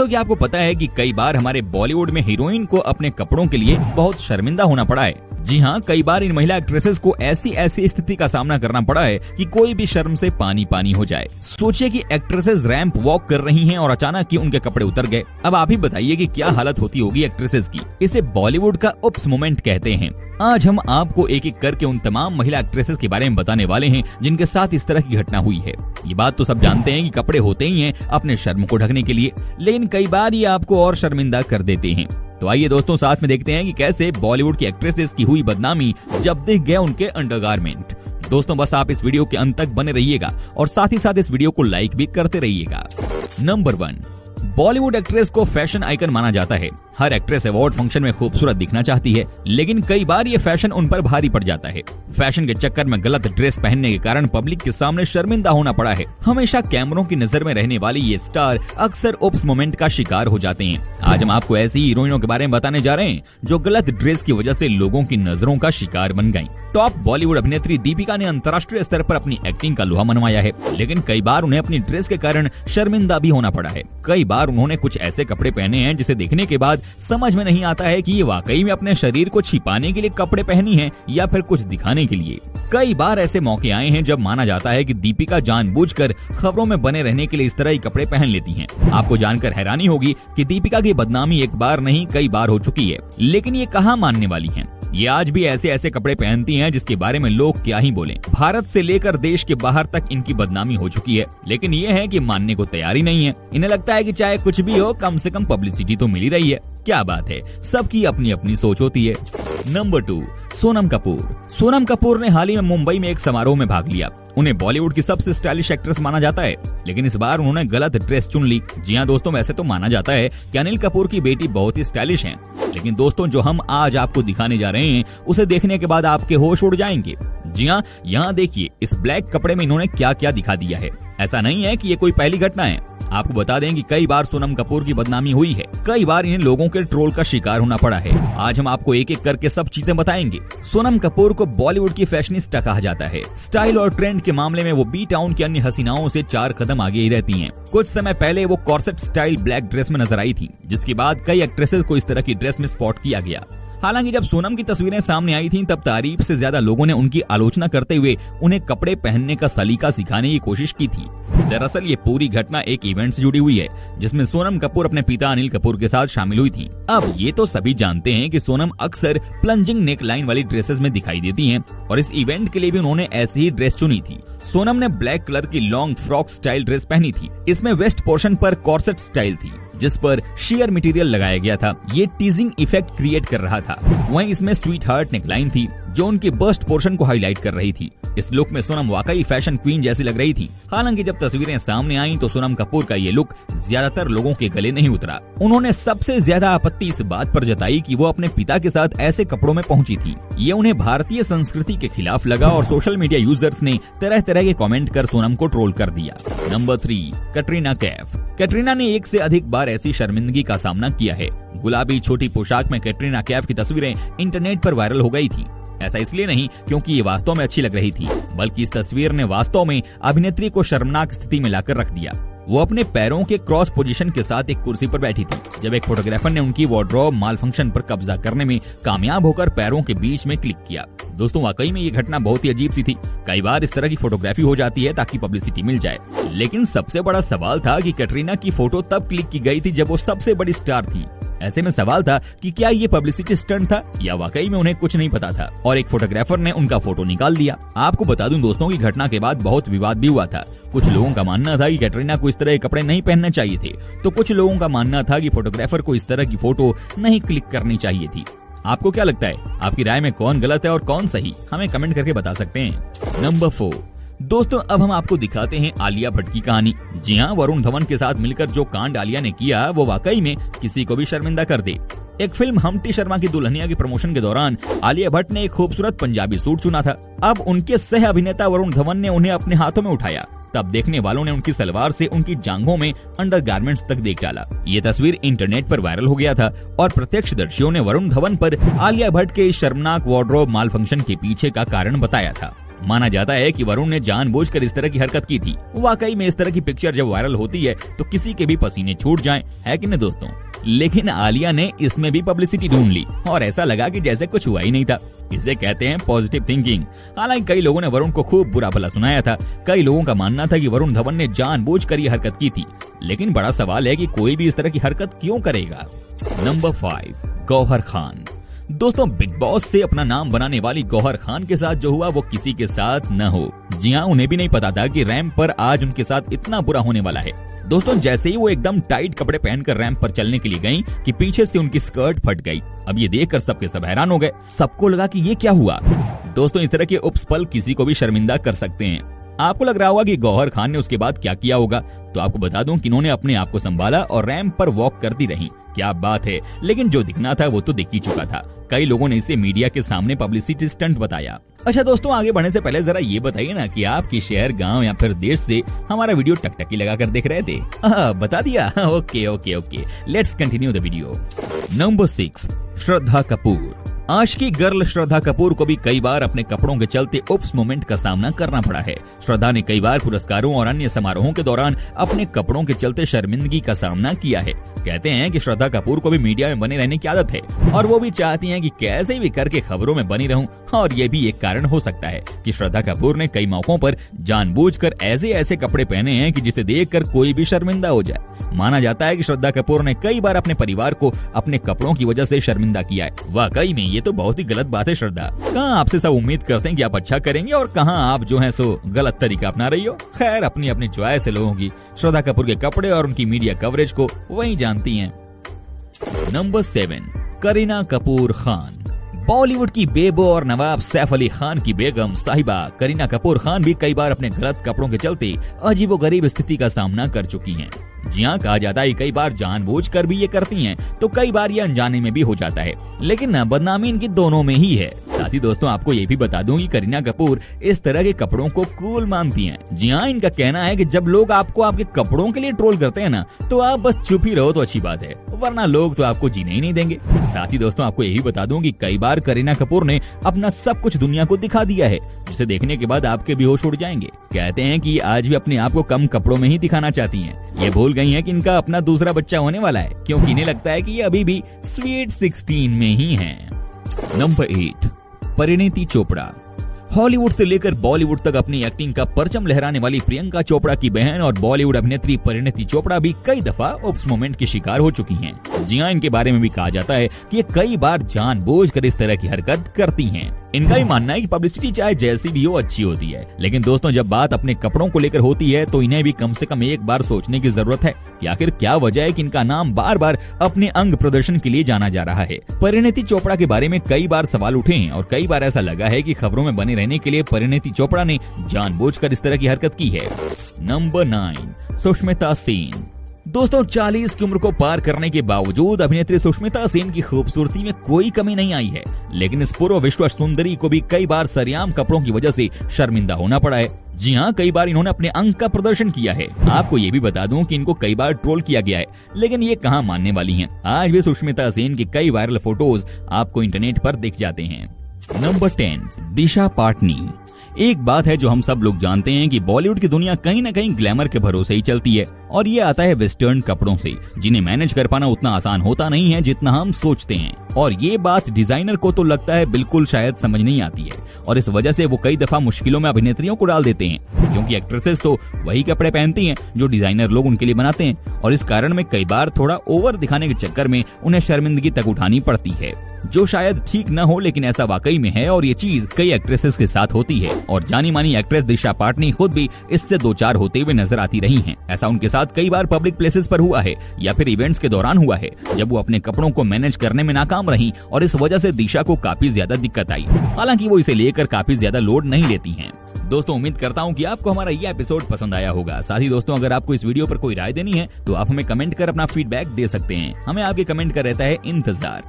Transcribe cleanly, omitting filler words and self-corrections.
दोस्तों क्या आपको पता है कि कई बार हमारे बॉलीवुड में हीरोइन को अपने कपड़ों के लिए बहुत शर्मिंदा होना पड़ा है। जी हाँ, कई बार इन महिला एक्ट्रेसेस को ऐसी स्थिति का सामना करना पड़ा है कि कोई भी शर्म से पानी पानी हो जाए। सोचिए कि एक्ट्रेसेस रैंप वॉक कर रही हैं और अचानक ही उनके कपड़े उतर गए। अब आप ही बताइए कि क्या हालत होती होगी एक्ट्रेसेस की। इसे बॉलीवुड का उप्स मोमेंट कहते हैं। आज हम आपको एक एक करके उन तमाम महिला एक्ट्रेसेस के बारे में बताने वाले हैं जिनके साथ इस तरह की घटना हुई है। ये बात तो सब जानते हैं कि कपड़े होते ही हैं अपने शर्म को ढकने के लिए, लेकिन कई बार ये आपको और शर्मिंदा कर देते हैं। तो आइए दोस्तों साथ में देखते हैं कि कैसे बॉलीवुड की एक्ट्रेसेस की हुई बदनामी जब दिख गया उनके अंडरगारमेंट। दोस्तों बस आप इस वीडियो के अंत तक बने रहिएगा और साथ ही साथ इस वीडियो को लाइक भी करते रहिएगा। नंबर 1, बॉलीवुड एक्ट्रेस को फैशन आइकन माना जाता है। हर एक्ट्रेस अवार्ड फंक्शन में खूबसूरत दिखना चाहती है, लेकिन कई बार ये फैशन उन पर भारी पड़ जाता है। फैशन के चक्कर में गलत ड्रेस पहनने के कारण पब्लिक के सामने शर्मिंदा होना पड़ा है। हमेशा कैमरों की नजर में रहने वाली ये स्टार अक्सर उप्स मोमेंट का शिकार हो जाते हैं। आज हम आपको ऐसी हीरोइनों के बारे में बताने जा रहे हैं जो गलत ड्रेस की वजह से लोगों की नजरों का शिकार बन गयी। टॉप बॉलीवुड अभिनेत्री दीपिका ने अंतर्राष्ट्रीय स्तर पर अपनी एक्टिंग का लोहा मनवाया है, लेकिन कई बार उन्हें अपनी ड्रेस के कारण शर्मिंदा भी होना पड़ा है। कई बार उन्होंने कुछ ऐसे कपड़े पहने हैं जिसे देखने के बाद समझ में नहीं आता है कि ये वाकई में अपने शरीर को छिपाने के लिए कपड़े पहनी है या फिर कुछ दिखाने के लिए। कई बार ऐसे मौके आए हैं जब माना जाता है कि दीपिका जानबूझकर खबरों में बने रहने के लिए इस तरह के कपड़े पहन लेती हैं। आपको जानकर हैरानी होगी कि दीपिका की बदनामी एक बार नहीं कई बार हो चुकी है, लेकिन ये कहाँ मानने वाली हैं। ये आज भी ऐसे कपड़े पहनती हैं जिसके बारे में लोग क्या ही बोलें। भारत से लेकर देश के बाहर तक इनकी बदनामी हो चुकी है, लेकिन ये है कि मानने को तैयार ही नहीं है। इन्हें लगता है कि चाहे कुछ भी हो, कम से कम पब्लिसिटी तो मिल ही रही है। क्या बात है, सबकी अपनी अपनी सोच होती है। नंबर 2, सोनम कपूर। सोनम कपूर ने हाल ही में मुंबई में एक समारोह में भाग लिया। उन्हें बॉलीवुड की सबसे स्टाइलिश एक्ट्रेस माना जाता है, लेकिन इस बार उन्होंने गलत ड्रेस चुन ली। जी हाँ दोस्तों, वैसे तो माना जाता है कि अनिल कपूर की बेटी बहुत ही स्टाइलिश है, लेकिन दोस्तों जो हम आज आपको दिखाने जा रहे हैं उसे देखने के बाद आपके होश उड़ जाएंगे। जी हाँ, यहाँ देखिए इस ब्लैक कपड़े में इन्होंने क्या क्या दिखा दिया है। ऐसा नहीं है कि ये कोई पहली घटना है। आपको बता दें कि कई बार सोनम कपूर की बदनामी हुई है। कई बार इन्हें लोगों के ट्रोल का शिकार होना पड़ा है। आज हम आपको एक एक करके सब चीजें बताएंगे। सोनम कपूर को बॉलीवुड की फैशनिस्टा कहा जाता है। स्टाइल और ट्रेंड के मामले में वो बी टाउन की अन्य हसीनाओं से 4 कदम आगे ही रहती हैं। कुछ समय पहले वो कॉर्सेट स्टाइल ब्लैक ड्रेस में नजर आई थी, जिसके बाद कई एक्ट्रेसेस को इस तरह की ड्रेस में स्पॉट किया गया। हालांकि जब सोनम की तस्वीरें सामने आई थीं, तब तारीफ से ज्यादा लोगों ने उनकी आलोचना करते हुए उन्हें कपड़े पहनने का सलीका सिखाने की कोशिश की थी। दरअसल ये पूरी घटना एक इवेंट से जुड़ी हुई है, जिसमें सोनम कपूर अपने पिता अनिल कपूर के साथ शामिल हुई थी। अब ये तो सभी जानते हैं कि सोनम अक्सर प्लंजिंग नेक लाइन वाली ड्रेसेस में दिखाई देती हैं, और इस इवेंट के लिए भी उन्होंने ऐसी ही ड्रेस चुनी थी। सोनम ने ब्लैक कलर की लॉन्ग फ्रॉक स्टाइल ड्रेस पहनी थी। इसमें वेस्ट पोर्शन पर कॉर्सेट स्टाइल थी, जिस पर शेयर मटेरियल लगाया गया था। ये टीजिंग इफेक्ट क्रिएट कर रहा था। वहीं इसमें स्वीट हार्ट नेकलाइन थी, जो उनके बस्ट पोर्शन को हाईलाइट कर रही थी। इस लुक में सोनम वाकई फैशन क्वीन जैसी लग रही थी। हालांकि जब तस्वीरें सामने आईं तो सोनम कपूर का ये लुक ज्यादातर लोगों के गले नहीं उतरा। उन्होंने सबसे ज्यादा आपत्ति इस बात पर जताई कि वो अपने पिता के साथ ऐसे कपड़ों में पहुंची थी। ये उन्हें भारतीय संस्कृति के खिलाफ लगा और सोशल मीडिया यूजर्स ने तरह तरह के कमेंट कर सोनम को ट्रोल कर दिया। नंबर 3, कैटरीना कैफ। कैटरीना ने एक से अधिक बार ऐसी शर्मिंदगी का सामना किया है। गुलाबी छोटी पोशाक में कैटरीना कैफ की तस्वीरें इंटरनेट पर वायरल हो गई थी। ऐसा इसलिए नहीं क्योंकि ये वास्तव में अच्छी लग रही थी, बल्कि इस तस्वीर ने वास्तव में अभिनेत्री को शर्मनाक स्थिति में लाकर रख दिया। वो अपने पैरों के क्रॉस पोजीशन के साथ एक कुर्सी पर बैठी थी, जब एक फोटोग्राफर ने उनकी वार्डरोब माल फंक्शन पर कब्जा करने में कामयाब होकर पैरों के बीच में क्लिक किया। दोस्तों वाकई में ये घटना बहुत ही अजीब सी थी। कई बार इस तरह की फोटोग्राफी हो जाती है ताकि पब्लिसिटी मिल जाए, लेकिन सबसे बड़ा सवाल था कि कैटरीना की फोटो तब क्लिक की गई थी जब वो सबसे बड़ी स्टार थी। ऐसे में सवाल था कि क्या ये पब्लिसिटी स्टंट था या वाकई में उन्हें कुछ नहीं पता था और एक फोटोग्राफर ने उनका फोटो निकाल दिया। आपको बता दूं दोस्तों की घटना के बाद बहुत विवाद भी हुआ था। कुछ लोगों का मानना था कि कैटरीना को इस तरह के कपड़े नहीं पहनने चाहिए थे, तो कुछ लोगों का मानना था कि फोटोग्राफर को इस तरह की फोटो नहीं क्लिक करनी चाहिए थी। आपको क्या लगता है? आपकी राय में कौन गलत है और कौन सही? हमें कमेंट करके बता सकते हैं। नंबर 4, दोस्तों अब हम आपको दिखाते हैं आलिया भट्ट की कहानी। जी हाँ, वरुण धवन के साथ मिलकर जो कांड आलिया ने किया वो वाकई में किसी को भी शर्मिंदा कर दे। एक फिल्म हमटी शर्मा की दुल्हनिया के प्रमोशन के दौरान आलिया भट्ट ने एक खूबसूरत पंजाबी सूट चुना था। अब उनके सह अभिनेता वरुण धवन ने उन्हें अपने हाथों में उठाया, तब देखने वालों ने उनकी सलवार से उनकी जांघों में अंडरगारमेंट्स तक देख डाला। ये तस्वीर इंटरनेट पर वायरल हो गया था और प्रत्यक्षदर्शियों ने वरुण धवन पर आलिया भट्ट के इस शर्मनाक वार्डरोब माल फंक्शन के पीछे का कारण बताया था। माना जाता है कि वरुण ने जानबूझकर इस तरह की हरकत की थी। वाकई में इस तरह की पिक्चर जब वायरल होती है तो किसी के भी पसीने छूट जाएं, है कि नहीं दोस्तों। लेकिन आलिया ने इसमें भी पब्लिसिटी ढूंढ ली और ऐसा लगा कि जैसे कुछ हुआ ही नहीं था। इसे कहते हैं पॉजिटिव थिंकिंग। हालांकि कई लोगों ने वरुण को खूब बुरा भला सुनाया था। कई लोगों का मानना था कि वरुण धवन ने जानबूझकर ये हरकत की थी। लेकिन बड़ा सवाल है कि कोई भी इस तरह की हरकत क्यों करेगा। नंबर 5, गौहर खान। दोस्तों, बिग बॉस से अपना नाम बनाने वाली गौहर खान के साथ जो हुआ वो किसी के साथ न हो। जी हाँ, उन्हें भी नहीं पता था कि रैंप पर आज उनके साथ इतना बुरा होने वाला है। दोस्तों, जैसे ही वो एकदम टाइट कपड़े पहनकर रैंप पर चलने के लिए गईं कि पीछे से उनकी स्कर्ट फट गई। अब ये देखकर सबके सब हैरान हो गए। सबको लगा कि ये क्या हुआ। दोस्तों, इस तरह के उपस्पल किसी को भी शर्मिंदा कर सकते हैं। आपको लग रहा होगा कि गौहर खान ने उसके बाद क्या किया होगा, तो आपको बता दूं कि इन्होंने अपने आप को संभाला और रैंप पर वॉक करती रही। क्या बात है। लेकिन जो दिखना था वो तो दिख ही चुका था। कई लोगों ने इसे मीडिया के सामने पब्लिसिटी स्टंट बताया। अच्छा दोस्तों, आगे बढ़ने से पहले जरा ये बताइए ना कि आपके शहर, गांव या फिर देश से हमारा वीडियो टकटकी लगाकर देख रहे थे। बता दिया। Okay, let's continue the video. Number 6, Shraddha Kapoor. Aashiqui girl Shraddha Kapoor को भी कई बार अपने कपड़ों के चलते उप्स मोमेंट का सामना करना पड़ा है। श्रद्धा ने कई बार पुरस्कारों और अन्य समारोहों के दौरान अपने कपड़ों के चलते शर्मिंदगी का सामना किया है। कहते हैं कि श्रद्धा कपूर को भी मीडिया में बने रहने की आदत है और वो भी चाहती हैं कि कैसे भी करके खबरों में बनी रहूं। और ये भी एक कारण हो सकता है कि श्रद्धा कपूर ने कई मौकों पर जानबूझकर ऐसे कपड़े पहने हैं कि जिसे देखकर कोई भी शर्मिंदा हो जाए। माना जाता है कि श्रद्धा कपूर ने कई बार अपने परिवार को अपने कपड़ों की वजह से शर्मिंदा किया है। वाकई में ये तो बहुत ही गलत बात है। श्रद्धा, कहाँ आपसे सब उम्मीद करते हैं कि आप अच्छा करेंगे और कहाँ आप जो है सो गलत तरीका अपना रही हो। खैर, अपनी अपनी चॉइस है लोगों की। श्रद्धा कपूर के कपड़े और उनकी मीडिया कवरेज को वही जानती हैं। नंबर 7, करीना कपूर खान। बॉलीवुड की बेबो और नवाब सैफ अली खान की बेगम साहिबा करीना कपूर खान भी कई बार अपने गलत कपड़ों के चलते अजीबोगरीब स्थिति का सामना कर चुकी हैं। जी हाँ, कहा जाता है कई बार जानबूझकर भी ये करती हैं, तो कई बार ये अनजाने में भी हो जाता है। लेकिन बदनामी इनकी दोनों में ही है। साथ ही दोस्तों, आपको ये भी बता दूं कि करीना कपूर इस तरह के कपड़ों को कूल मानती हैं। जी हाँ, इनका कहना है कि जब लोग आपको आपके कपड़ों के लिए ट्रोल करते हैं ना, तो आप बस चुप ही रहो तो अच्छी बात है, वरना लोग तो आपको जीने ही नहीं देंगे। साथ ही दोस्तों, आपको यही बता दूं कि कई बार करीना कपूर ने अपना सब कुछ दुनिया को दिखा दिया है, जिसे देखने के बाद आपके बेहोश उड़ जाएंगे। कहते हैं कि आज भी अपने आप को कम कपड़ों में ही दिखाना चाहती हैं। ये भूल गई हैं कि इनका अपना दूसरा बच्चा होने वाला है, क्योंकि इन्हें लगता है कि ये अभी भी स्वीट 16 में ही हैं। नंबर 8, परिणीति चोपड़ा। हॉलीवुड से लेकर बॉलीवुड तक अपनी एक्टिंग का परचम लहराने वाली प्रियंका चोपड़ा की बहन और बॉलीवुड अभिनेत्री परिणीति चोपड़ा भी कई दफा उप्स मोमेंट की शिकार हो चुकी हैं। जी हां, इनके बारे में भी कहा जाता है कि ये कई बार जानबूझकर इस तरह की हरकत करती हैं। इनका भी मानना है कि पब्लिसिटी चाहे जैसी भी हो अच्छी होती है, लेकिन दोस्तों जब बात अपने कपड़ों को लेकर होती है तो इन्हें भी कम से कम एक बार सोचने की जरूरत है कि आखिर क्या वजह है कि इनका नाम बार बार अपने अंग प्रदर्शन के लिए जाना जा रहा है। परिणीति चोपड़ा के बारे में कई बार सवाल उठे हैं और कई बार ऐसा लगा है कि खबरों में बने रहने के लिए परिणीति चोपड़ा ने जानबूझकर इस तरह की हरकत की है। नंबर 9, सुष्मिता सेन। दोस्तों, 40 की उम्र को पार करने के बावजूद अभिनेत्री सुष्मिता सेन की खूबसूरती में कोई कमी नहीं आई है, लेकिन इस पूर्व विश्व सुंदरी को भी कई बार सरेआम कपड़ों की वजह से शर्मिंदा होना पड़ा है। जी हाँ, कई बार इन्होंने अपने अंग का प्रदर्शन किया है। आपको ये भी बता दूं कि इनको कई बार ट्रोल किया गया है, लेकिन ये कहां मानने वाली हैं। आज भी सुष्मिता सेन के कई वायरल फोटोज आपको इंटरनेट पर दिख जाते हैं। नंबर 10, दिशा पाटनी। एक बात है जो हम सब लोग जानते हैं कि बॉलीवुड की दुनिया कहीं न कहीं ग्लैमर के भरोसे ही चलती है, और ये आता है वेस्टर्न कपड़ों से, जिन्हें मैनेज कर पाना उतना आसान होता नहीं है जितना हम सोचते हैं। और ये बात डिजाइनर को तो लगता है बिल्कुल शायद समझ नहीं आती है, और इस वजह से वो कई दफा मुश्किलों में अभिनेत्रियों को डाल देते हैं, क्योंकि एक्ट्रेसेस तो वही कपड़े पहनती हैं जो डिजाइनर लोग उनके लिए बनाते हैं, और इस कारण में कई बार थोड़ा ओवर दिखाने के चक्कर में उन्हें शर्मिंदगी तक उठानी पड़ती है, जो शायद ठीक न हो, लेकिन ऐसा वाकई में है और ये चीज कई एक्ट्रेसेस के साथ होती है। और जानी मानी एक्ट्रेस दिशा पाटनी खुद भी इससे दो चार होते हुए नजर आती रही हैं। ऐसा उनके साथ कई बार पब्लिक प्लेसेस पर हुआ है या फिर इवेंट्स के दौरान हुआ है, जब वो अपने कपड़ों को मैनेज करने में नाकाम रही और इस वजह से दिशा को काफी ज्यादा दिक्कत आई। हालांकि वो इसे लेकर काफी ज्यादा लोड नहीं लेती हैं। दोस्तों, उम्मीद करता हूं कि आपको हमारा ये एपिसोड पसंद आया होगा। साथ ही दोस्तों, अगर आपको इस वीडियो पर कोई राय देनी है तो आप हमें कमेंट कर अपना फीडबैक दे सकते हैं। हमें आपके कमेंट का रहता है इंतजार।